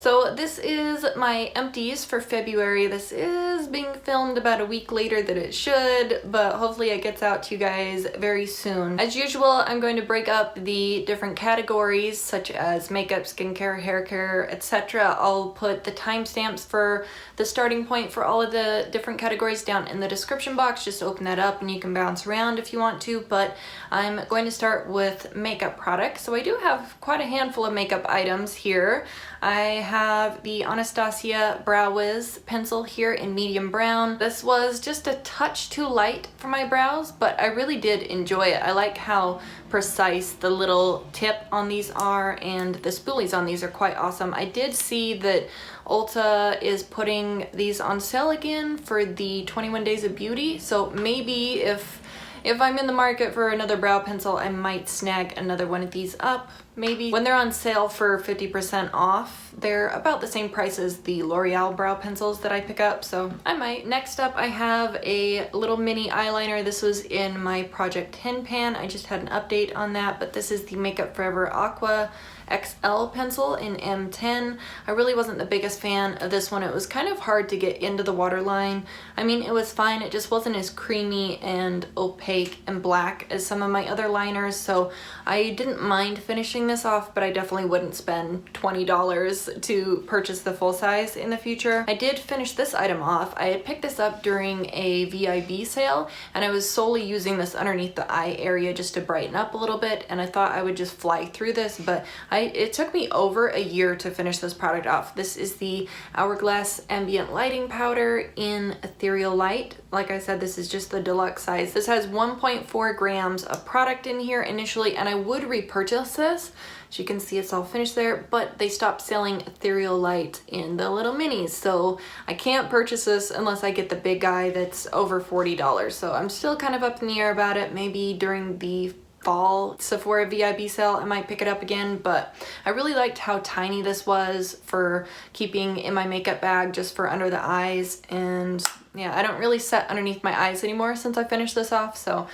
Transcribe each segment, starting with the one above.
So this is my empties for February. This is being filmed about a week later than it should, but hopefully it gets out to you guys very soon. As usual, I'm going to break up the different categories such as makeup, skincare, hair care, etc. I'll put the timestamps for the starting point for all of the different categories down in the description box. Just open that up and you can bounce around if you want to, but I'm going to start with makeup products. So I do have quite a handful of makeup items here. I have the Anastasia Brow Wiz pencil here in medium brown. This was just a touch too light for my brows, but I really did enjoy it. I like how precise the little tip on these are, and the spoolies on these are quite awesome. I did see that Ulta is putting these on sale again for the 21 Days of Beauty, so maybe if I'm in the market for another brow pencil, I might snag another one of these up. Maybe when they're on sale for 50% off, they're about the same price as the L'Oreal brow pencils that I pick up, so I might. Next up, I have a little mini eyeliner. This was in my Project 10 pan. I just had an update on that, but this is the Makeup Forever Aqua XL pencil in M10. I really wasn't the biggest fan of this one. It was kind of hard to get into the waterline. I mean, it was fine. It just wasn't as creamy and opaque and black as some of my other liners, so I didn't mind finishing this off, but I definitely wouldn't spend $20 to purchase the full size in the future. I did finish this item off. I had picked this up during a VIB sale, and I was solely using this underneath the eye area just to brighten up a little bit, and I thought I would just fly through this, but it took me over a year to finish this product off. This is the Hourglass Ambient Lighting Powder in Ethereal Light. Like I said, this is just the deluxe size. This has 1.4 grams of product in here initially, and I would repurchase this. As you can see, it's all finished there, but they stopped selling Ethereal Light in the little minis, so I can't purchase this unless I get the big guy that's over $40. So I'm still kind of up in the air about it. Maybe during the fall Sephora VIB sale I might pick it up again, but I really liked how tiny this was for keeping in my makeup bag just for under the eyes. And yeah, I don't really set underneath my eyes anymore since I finished this off, so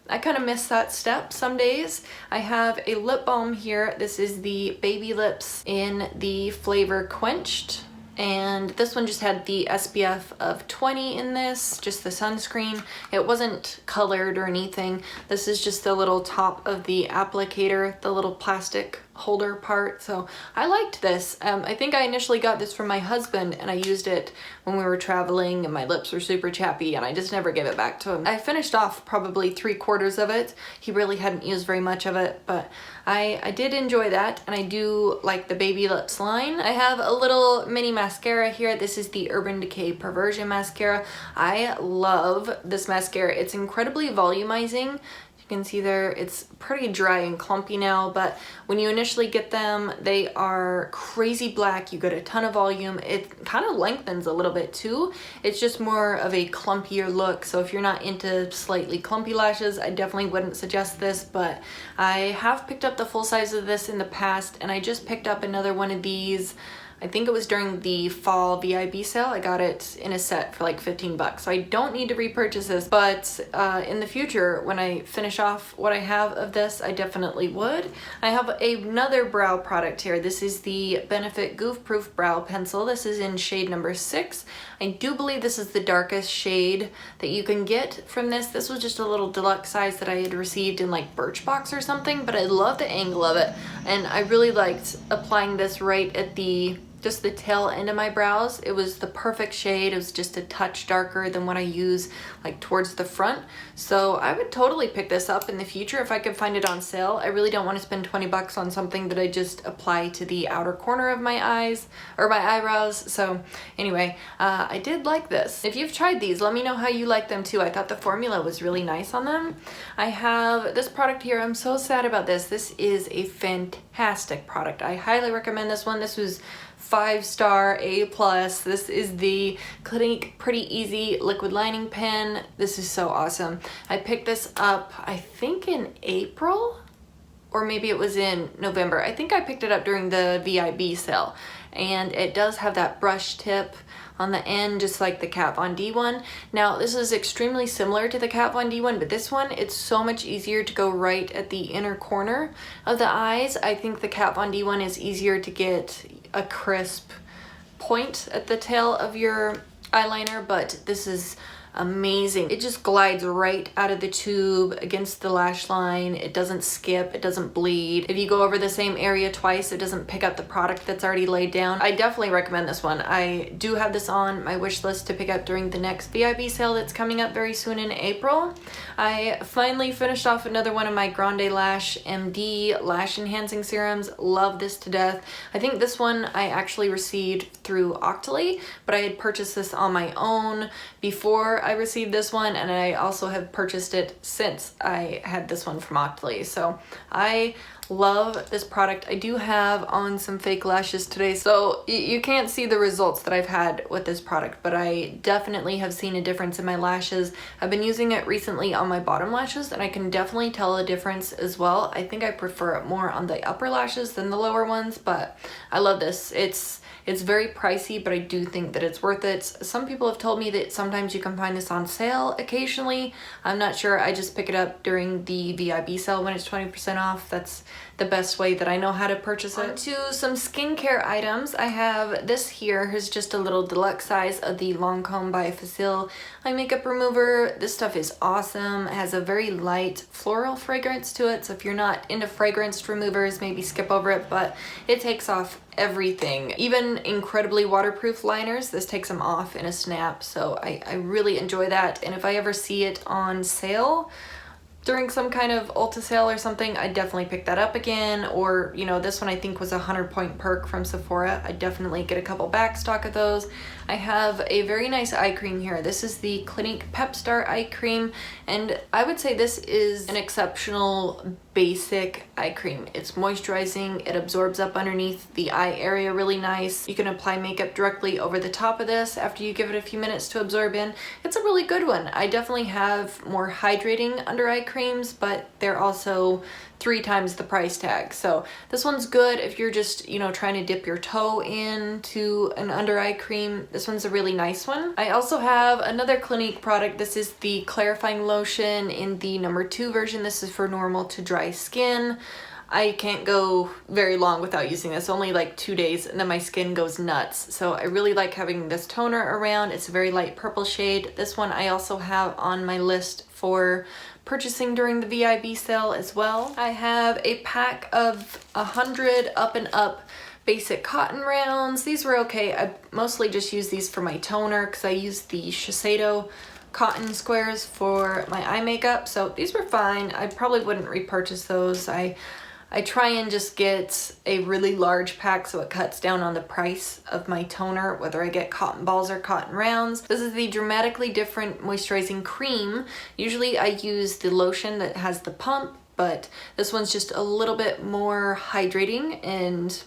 I kind of miss that step some days. I have a lip balm here. This is the Baby Lips in the flavor Quenched. And this one just had the SPF of 20 in this, just the sunscreen. It wasn't colored or anything. This is just the little top of the applicator, the little plastic holder part. So I liked this. I think I initially got this from my husband, and I used it when we were traveling and my lips were super chappy, and I just never gave it back to him. I finished off probably 3/4 of it. He really hadn't used very much of it, but I did enjoy that, and I do like the Baby Lips line. I have a little mini mascara here. This is the Urban Decay Perversion Mascara. I love this mascara. It's incredibly volumizing. You can see there it's pretty dry and clumpy now, but when you initially get them, they are crazy black. You get a ton of volume. It kind of lengthens a little bit too. It's just more of a clumpier look, so if you're not into slightly clumpy lashes, I definitely wouldn't suggest this, but I have picked up the full size of this in the past, and I just picked up another one of these. I think it was during the fall VIB sale. I got it in a set for like 15 bucks. So I don't need to repurchase this, but in the future, when I finish off what I have of this, I definitely would. I have another brow product here. This is the Benefit Goof Proof Brow Pencil. This is in shade number 6. I do believe this is the darkest shade that you can get from this. This was just a little deluxe size that I had received in like Birchbox or something, but I love the angle of it, and I really liked applying this right at just the tail end of my brows. It was the perfect shade. It was just a touch darker than what I use like towards the front. So I would totally pick this up in the future if I could find it on sale. I really don't want to spend 20 bucks on something that I just apply to the outer corner of my eyes or my eyebrows. So anyway, I did like this. If you've tried these, let me know how you like them too. I thought the formula was really nice on them. I have this product here. I'm so sad about this. This is a fantastic product. I highly recommend this one. This was 5-star A+. This is the Clinique Pretty Easy liquid lining pen. This is so awesome. I picked this up, I think in April, or maybe it was in November. I think I picked it up during the VIB sale, and it does have that brush tip on the end, just like the Kat Von D one. Now, this is extremely similar to the Kat Von D one, but this one, it's so much easier to go right at the inner corner of the eyes. I think the Kat Von D one is easier to get a crisp point at the tail of your eyeliner, but this is amazing. It just glides right out of the tube against the lash line. It doesn't skip, it doesn't bleed. If you go over the same area twice, it doesn't pick up the product that's already laid down. I definitely recommend this one. I do have this on my wish list to pick up during the next VIB sale that's coming up very soon in April. I finally finished off another one of my Grande Lash MD lash enhancing serums. Love this to death. I think this one I actually received through Octoly, but I had purchased this on my own before I received this one, and I also have purchased it since I had this one from Octoly. So I love this product. I do have on some fake lashes today, so you can't see the results that I've had with this product, but I definitely have seen a difference in my lashes. I've been using it recently on my bottom lashes, and I can definitely tell a difference as well. I think I prefer it more on the upper lashes than the lower ones, but I love this. It's very pricey, but I do think that it's worth it. Some people have told me that sometimes you can find this on sale occasionally. I'm not sure. I just pick it up during the VIB sale when it's 20% off. That's the best way that I know how to purchase it. On to some skincare items. I have this here. Here's just a little deluxe size of the Lancome by Facile eye makeup remover. This stuff is awesome. It has a very light floral fragrance to it, so if you're not into fragranced removers, maybe skip over it, but it takes off everything. Even incredibly waterproof liners, this takes them off in a snap, so I really enjoy that. And if I ever see it on sale during some kind of Ulta sale or something, I definitely pick that up again. Or, you know, this one I think was a 100-point perk from Sephora. I definitely get a couple back stock of those. I have a very nice eye cream here. This is the Clinique Pep Star eye cream, and I would say this is an exceptional basic eye cream. It's moisturizing, it absorbs up underneath the eye area really nice. You can apply makeup directly over the top of this after you give it a few minutes to absorb in. It's a really good one. I definitely have more hydrating under eye creams, but they're also 3 times the price tag. So this one's good if you're just, you know, trying to dip your toe into an under eye cream. This one's a really nice one. I also have another Clinique product. This is the clarifying lotion in the #2 version. This is for normal to dry skin. I can't go very long without using this, only like 2 days, and then my skin goes nuts. So I really like having this toner around. It's a very light purple shade. This one I also have on my list for purchasing during the VIB sale as well. I have a pack of 100 Up and Up basic cotton rounds. These were okay. I mostly just use these for my toner because I use the Shiseido cotton squares for my eye makeup, so these were fine. I probably wouldn't repurchase those. I try and just get a really large pack so it cuts down on the price of my toner, whether I get cotton balls or cotton rounds. This is the Dramatically Different Moisturizing Cream. Usually I use the lotion that has the pump, but this one's just a little bit more hydrating and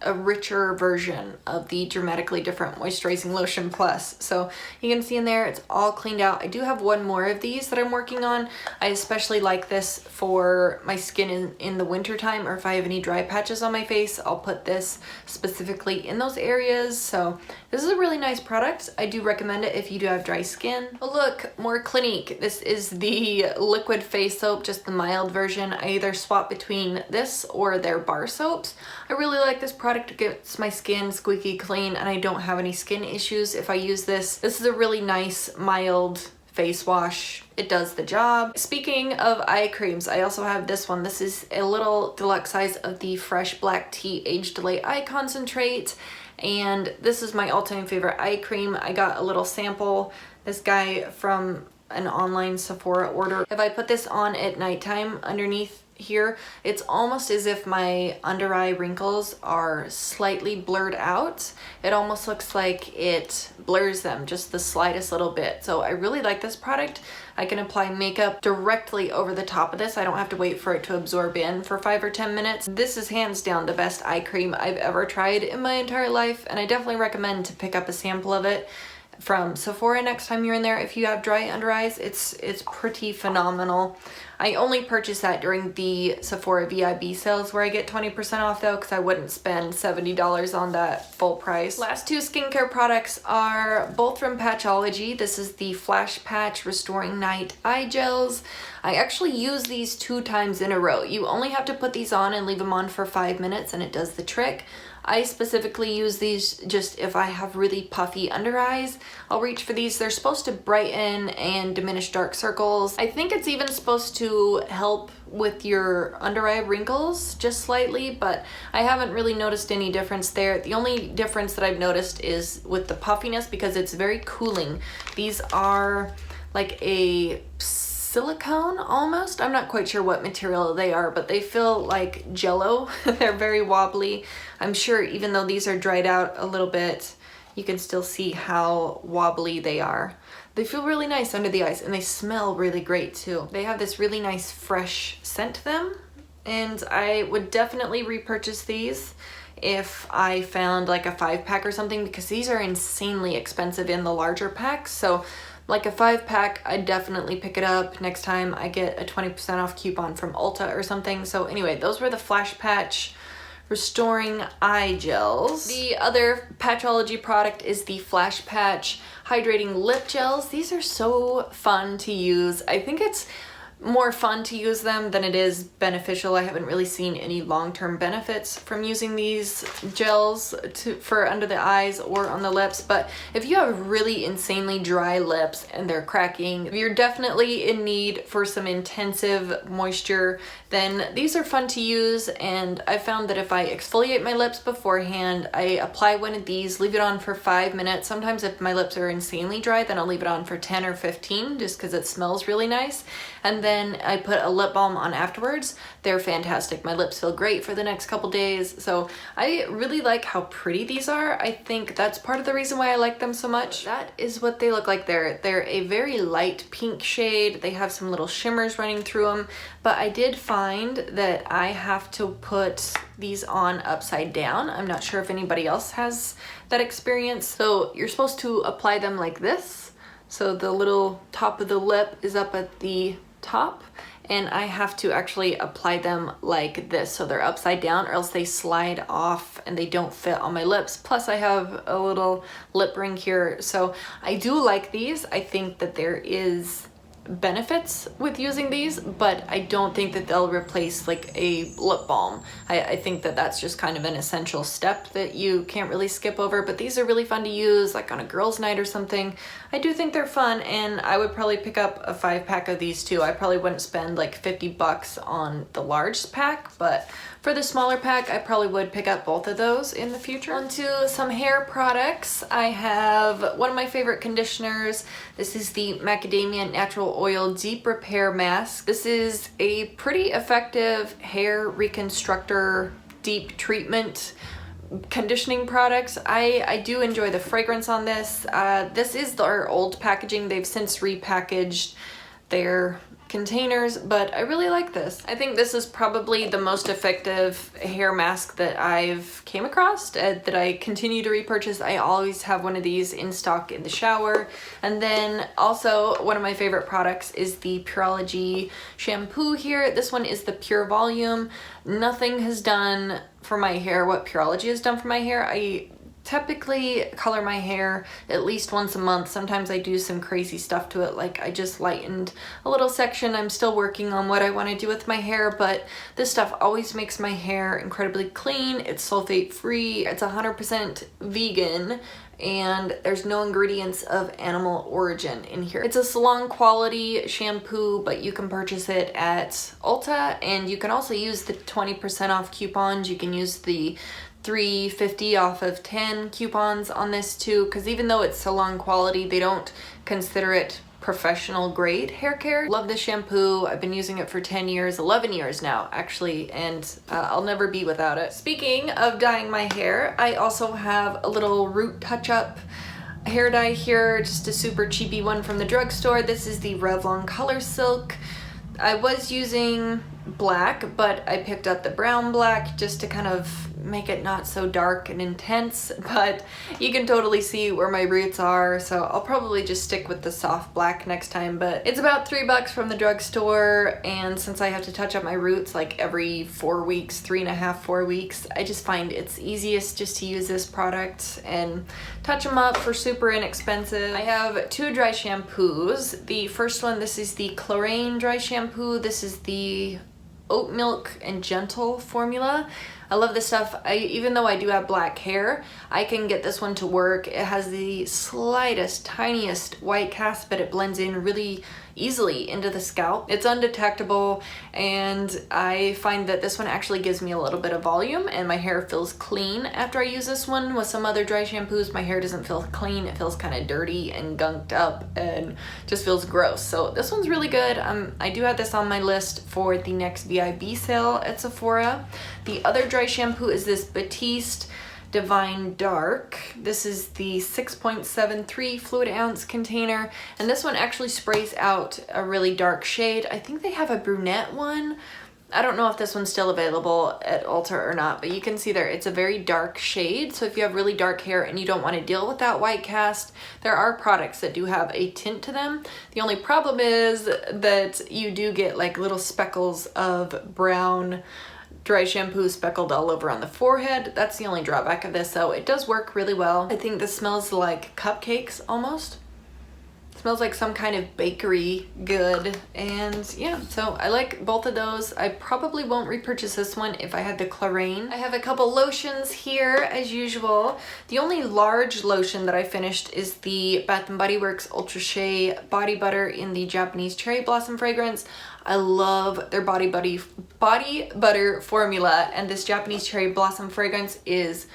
a richer version of the Dramatically Different Moisturizing Lotion Plus. So you can see in there it's all cleaned out. I do have one more of these that I'm working on. I especially like this for my skin in the winter time, or if I have any dry patches on my face, I'll put this specifically in those areas. So this is a really nice product. I do recommend it if you do have dry skin. Oh look, more Clinique. This is the liquid face soap, just the mild version. I either swap between this or their bar soaps. I really like this product. It gets my skin squeaky clean, and I don't have any skin issues if I use this. This is a really nice mild face wash. It does the job. Speaking of eye creams, I also have this one. This is a little deluxe size of the Fresh Black Tea Age Delay Eye Concentrate, and this is my all-time favorite eye cream. I got a little sample, this guy from an online Sephora order. If I put this on at nighttime underneath here, it's almost as if my under eye wrinkles are slightly blurred out. It almost looks like it blurs them just the slightest little bit. So I really like this product. I can apply makeup directly over the top of this. I don't have to wait for it to absorb in for 5 or 10 minutes. This is hands down the best eye cream I've ever tried in my entire life, and I definitely recommend to pick up a sample of it from Sephora next time you're in there if you have dry under eyes. It's pretty phenomenal. I only purchased that during the Sephora VIB sales where I get 20% off though, because I wouldn't spend $70 on that full price. Last 2 skincare products are both from Patchology. This is the Flashpatch Restoring Night Eye Gels. I actually use these 2 times in a row. You only have to put these on and leave them on for 5 minutes and it does the trick. I specifically use these just if I have really puffy under eyes. I'll reach for these. They're supposed to brighten and diminish dark circles. I think it's even supposed to help with your under eye wrinkles just slightly, but I haven't really noticed any difference there. The only difference that I've noticed is with the puffiness, because it's very cooling. These are like a silicone almost. I'm not quite sure what material they are, but they feel like jello. They're very wobbly. I'm sure even though these are dried out a little bit, you can still see how wobbly they are. They feel really nice under the eyes, and they smell really great too. They have this really nice fresh scent to them, and I would definitely repurchase these if I found like a 5-pack or something, because these are insanely expensive in the larger packs. So like a 5-pack, I'd definitely pick it up next time I get a 20% off coupon from Ulta or something. So anyway, those were the Flashpatch Restoring Eye Gels. The other Patchology product is the Flashpatch Hydrating Lip Gels. These are so fun to use. I think it's more fun to use them than it is beneficial. I haven't really seen any long-term benefits from using these gels for under the eyes or on the lips, but if you have really insanely dry lips and they're cracking, you're definitely in need for some intensive moisture, then these are fun to use. And I found that if I exfoliate my lips beforehand, I apply one of these, leave it on for 5 minutes. Sometimes if my lips are insanely dry, then I'll leave it on for 10 or 15 just because it smells really nice. And then I put a lip balm on afterwards. They're fantastic. My lips feel great for the next couple days. So I really like how pretty these are. I think that's part of the reason why I like them so much. That is what they look like there. They're a very light pink shade. They have some little shimmers running through them, but I did find that I have to put these on upside down. I'm not sure if anybody else has that experience. So you're supposed to apply them like this. So the little top of the lip is up at the top, and I have to actually apply them like this, so they're upside down, or else they slide off and they don't fit on my lips. Plus I have a little lip ring here, so I do like these. I think that there is benefits with using these, but I don't think that they'll replace like a lip balm. I think that that's just kind of an essential step that you can't really skip over, but these are really fun to use like on a girls' night or something. I do think they're fun, and I would probably pick up a 5-pack of these too. I probably wouldn't spend like 50 bucks on the large pack, but for the smaller pack, I probably would pick up both of those in the future. On to some hair products. I have one of my favorite conditioners. This is the Macadamia Natural Oil Deep Repair Mask. This is a pretty effective hair reconstructor deep treatment conditioning products. I do enjoy the fragrance on this. This is their old packaging. They've since repackaged their containers, but I really like this. I think this is probably the most effective hair mask that I've came across, that I continue to repurchase. I always have one of these in stock in the shower. And then also one of my favorite products is the Patchology shampoo here. This one is the Pure Volume. Nothing has done for my hair what Patchology has done for my hair. I typically color my hair at least once a month. Sometimes I do some crazy stuff to it, like I just lightened a little section. I'm still working on what I want to do with my hair, but this stuff always makes my hair incredibly clean. It's sulfate free, it's 100% vegan, and there's no ingredients of animal origin in here. It's a salon quality shampoo, but you can purchase it at Ulta, and you can also use the 20% off coupons. You can use the $3.50 off of 10 coupons on this too, because even though it's salon quality, they don't consider it professional grade hair care. Love this shampoo. I've been using it for 10 years, 11 years now actually, and I'll never be without it. Speaking of dyeing my hair, I also have a little root touch-up hair dye here, just a super cheapy one from the drugstore. This is the Revlon Color Silk. I was using black, but I picked up the brown black just to kind of make it not so dark and intense, but you can totally see where my roots are, so I'll probably just stick with the soft black next time. But it's about $3 from the drugstore, and since I have to touch up my roots like every 4 weeks, 3.5, 4 weeks, I just find it's easiest just to use this product and touch them up for super inexpensive. I have 2 dry shampoos. The first one, this is the Chlorane dry shampoo. This is the Oat Milk and Gentle formula. I love this stuff. Even though I do have black hair, I can get this one to work. It has the slightest, tiniest white cast, but it blends in really easily into the scalp. It's undetectable, and I find that this one actually gives me a little bit of volume and my hair feels clean after I use this one. With some other dry shampoos, my hair doesn't feel clean. It feels kind of dirty and gunked up and just feels gross. So this one's really good. I do have this on my list for the next VIB sale at Sephora. The other dry shampoo is this Batiste Divine Dark. This is the 6.73 fluid ounce container, and this one actually sprays out a really dark shade. I think they have a brunette one. I don't know if this one's still available at Ulta or not, but you can see there it's a very dark shade. So if you have really dark hair and you don't want to deal with that white cast, there are products that do have a tint to them. The only problem is that you do get like little speckles of brown dry shampoo speckled all over on the forehead. That's the only drawback of this, though. It does work really well. I think this smells like cupcakes almost. It smells like some kind of bakery good, and yeah, so I like both of those. I probably won't repurchase this one if I had the Clarins. I have a couple lotions here as usual. The only large lotion that I finished is the Bath & Body Works Ultra Shea Body Butter in the Japanese Cherry Blossom fragrance. I love their body butter formula, and this Japanese Cherry Blossom fragrance is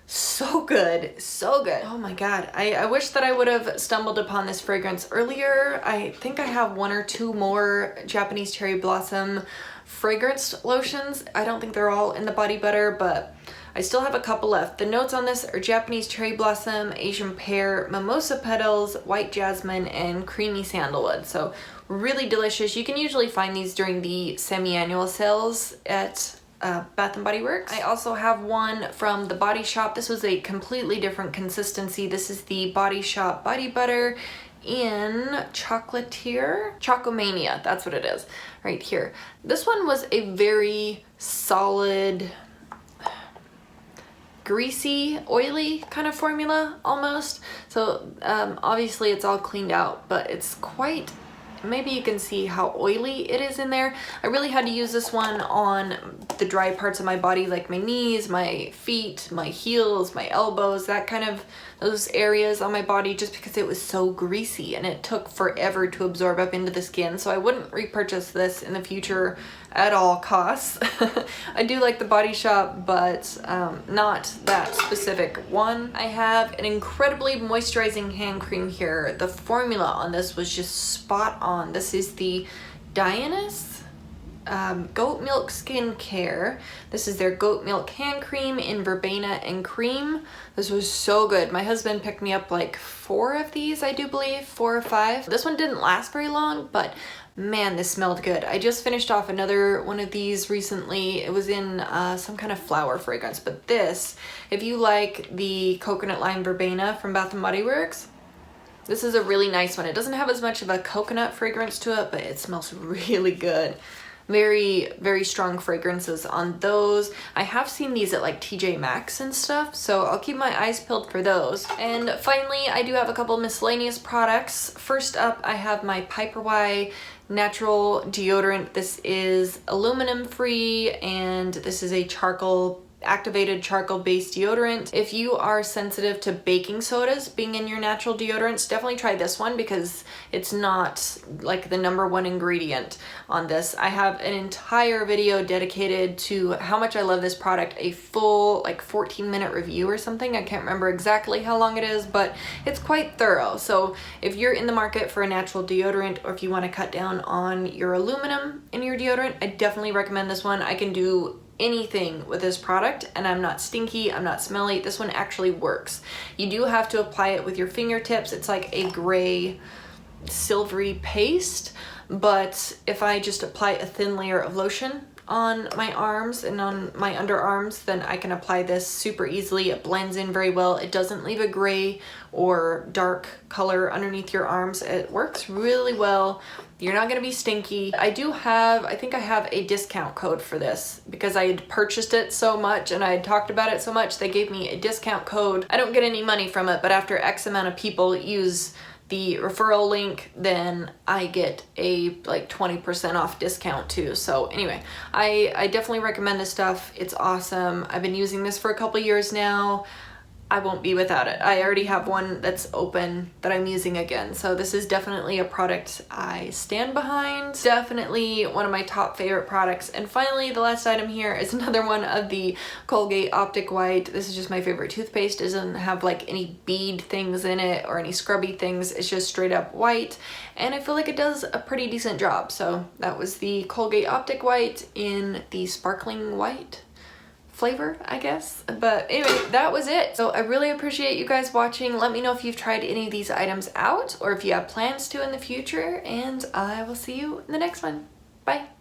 so good, so good. Oh my god, I wish that I would have stumbled upon this fragrance earlier. I think I have 1 or 2 more Japanese Cherry Blossom fragrance lotions. I don't think they're all in the body butter, but I still have a couple left. The notes on this are Japanese Cherry Blossom, Asian Pear, Mimosa Petals, White Jasmine, and Creamy Sandalwood. So really delicious. You can usually find these during the semi-annual sales at Bath & Body Works. I also have one from the Body Shop. This was a completely different consistency. This is the Body Shop Body Butter in Chocolatier? Chocomania, that's what it is, right here. This one was a very solid, greasy, oily kind of formula almost. So obviously it's all cleaned out, but it's quite, maybe you can see how oily it is in there. I really had to use this one on the dry parts of my body, like my knees, my feet, my heels, my elbows, that kind of, those areas on my body, just because it was so greasy and it took forever to absorb up into the skin. So I wouldn't repurchase this in the future at all costs. I do like the Body Shop, but not that specific one. I have an incredibly moisturizing hand cream here. The formula on this was just spot on. This is the Dianus Goat Milk Skincare. This is their goat milk hand cream in verbena and cream. This was so good. My husband picked me up like 4 of these, I do believe, 4 or 5. This one didn't last very long, but man, this smelled good. I just finished off another one of these recently. It was in some kind of flower fragrance, but this, if you like the coconut lime verbena from Bath & Body Works, this is a really nice one. It doesn't have as much of a coconut fragrance to it, but it smells really good. Very, very strong fragrances on those. I have seen these at like TJ Maxx and stuff, so I'll keep my eyes peeled for those. And finally, I do have a couple miscellaneous products. First up, I have my PiperWai natural deodorant. This is aluminum free, and this is a activated charcoal based deodorant. If you are sensitive to baking sodas being in your natural deodorants, definitely try this one because it's not like the #1 ingredient on this. I have an entire video dedicated to how much I love this product, a full like 14-minute review or something. I can't remember exactly how long it is, but it's quite thorough. So if you're in the market for a natural deodorant, or if you want to cut down on your aluminum in your deodorant, I definitely recommend this one. I can do anything with this product and I'm not stinky, I'm not smelly. This one actually works. You do have to apply it with your fingertips. It's like a gray silvery paste, but if I just apply a thin layer of lotion on my arms and on my underarms, then I can apply this super easily. It blends in very well. It doesn't leave a gray or dark color underneath your arms. It works really well. You're not gonna be stinky. I think I have a discount code for this because I had purchased it so much and I had talked about it so much. They gave me a discount code. I don't get any money from it, but after X amount of people use the referral link, then I get a like 20% off discount too. So anyway, I definitely recommend this stuff. It's awesome. I've been using this for a couple years now. I won't be without it. I already have one that's open that I'm using again. So this is definitely a product I stand behind. Definitely one of my top favorite products. And finally, the last item here is another one of the Colgate Optic White. This is just my favorite toothpaste. It doesn't have like any bead things in it or any scrubby things. It's just straight up white. And I feel like it does a pretty decent job. So that was the Colgate Optic White in the sparkling white flavor, I guess. But anyway, that was it. So I really appreciate you guys watching. Let me know if you've tried any of these items out or if you have plans to in the future, and I will see you in the next one. Bye.